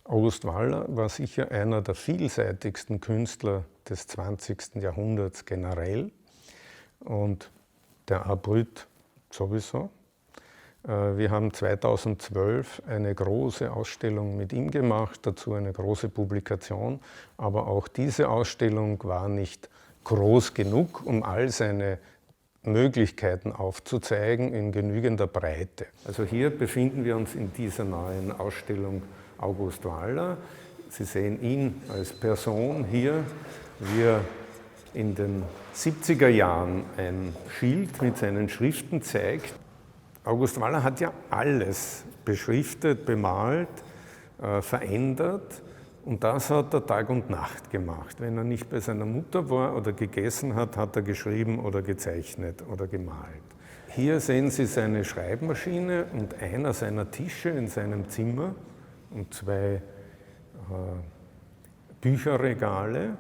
August Waller war sicher einer der vielseitigsten Künstler des 20. Jahrhunderts generell und der Art Brut sowieso. Wir haben 2012 eine große Ausstellung mit ihm gemacht, dazu eine große Publikation, aber auch diese Ausstellung war nicht groß genug, um all seine Möglichkeiten aufzuzeigen in genügender Breite. Also hier befinden wir uns in dieser neuen Ausstellung August Waller. Sie sehen ihn als Person hier, wie er in den 70er Jahren ein Schild mit seinen Schriften zeigt. August Waller hat ja alles beschriftet, bemalt, verändert und das hat er Tag und Nacht gemacht. Wenn er nicht bei seiner Mutter war oder gegessen hat, hat er geschrieben oder gezeichnet oder gemalt. Hier sehen Sie seine Schreibmaschine und einer seiner Tische in seinem Zimmer und zwei Bücherregale.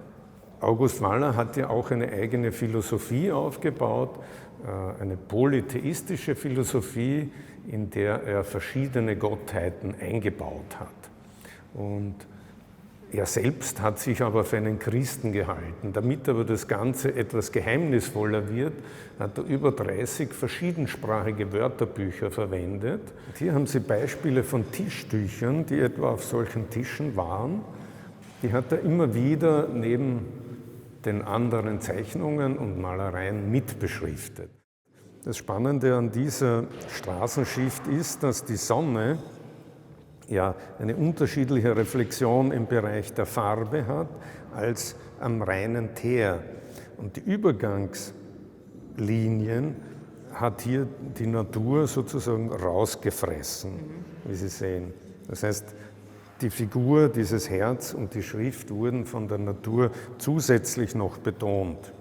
August Waller hat ja auch eine eigene Philosophie aufgebaut, eine polytheistische Philosophie, in der er verschiedene Gottheiten eingebaut hat. Und er selbst hat sich aber für einen Christen gehalten. Damit aber das Ganze etwas geheimnisvoller wird, hat er über 30 verschiedensprachige Wörterbücher verwendet. Und hier haben Sie Beispiele von Tischtüchern, die etwa auf solchen Tischen waren. Die hat er immer wieder neben den anderen Zeichnungen und Malereien mitbeschriftet. Das Spannende an dieser Straßenschrift ist, dass die Sonne ja eine unterschiedliche Reflexion im Bereich der Farbe hat als am reinen Teer. Und die Übergangslinien hat hier die Natur sozusagen rausgefressen, wie Sie sehen. Das heißt, die Figur, dieses Herz und die Schrift wurden von der Natur zusätzlich noch betont.